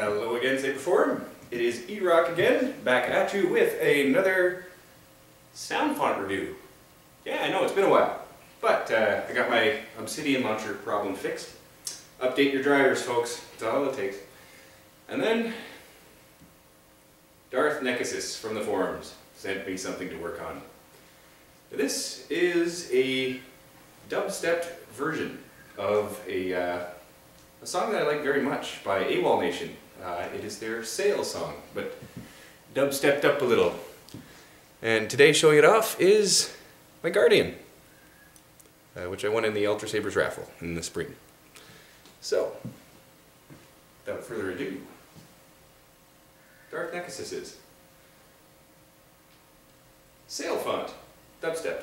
Hello again, Saber Forum. It is E-Rock again, back at you with another sound font review. Yeah, I know, it's been a while, but I got my Obsidian launcher problem fixed. Update your drivers, folks. That's all it takes. And then, Darth Nekesus from the forums sent me something to work on. This is a dubstep version of a song that I like very much by AWOL Nation. It is their Sail song, but dubstepped up a little. And today showing it off is my Guardian, which I won in the Ultra Sabers raffle in the spring. So, without further ado, Darth Nekesus' Sail font, dubstep.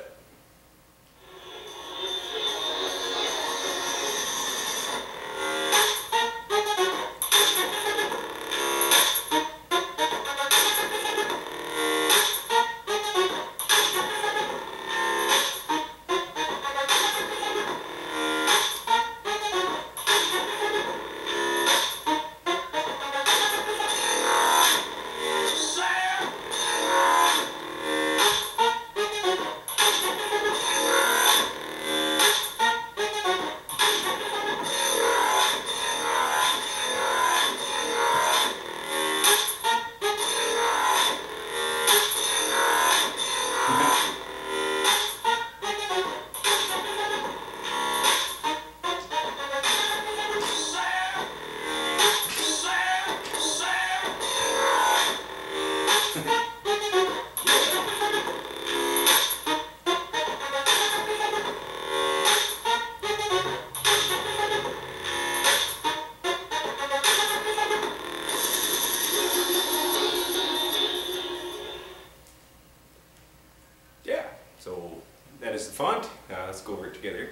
So that is the font. Let's go over it together.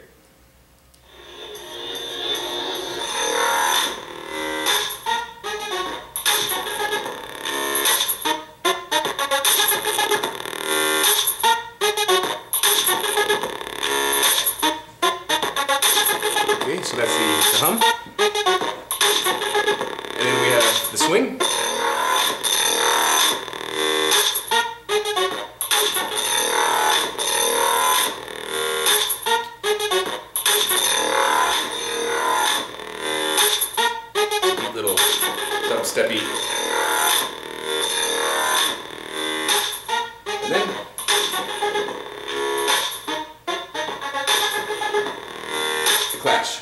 Okay, so that's the hum. And then we have the swing. Little dubsteppy, and then the clash.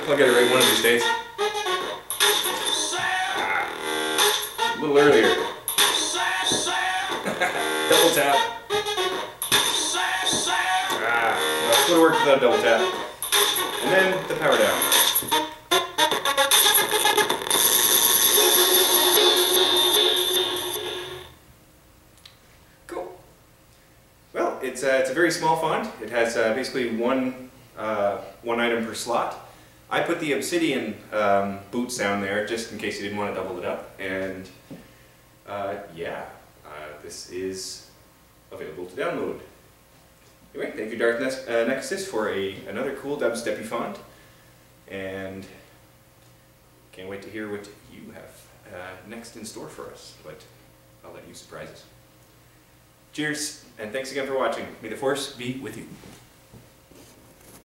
I'll get it right one of these days. A little earlier. Double tap. Well, it would work without a double tap. And then the power down. Cool. Well, it's a very small font. It has basically one item per slot. I put the Obsidian boot sound there just in case you didn't want to double it up. And yeah. This is available to download. Anyway, thank you Darth Nekesus for another cool dubsteppy font, and can't wait to hear what you have next in store for us, but I'll let you surprise us. Cheers, and thanks again for watching. May the Force be with you.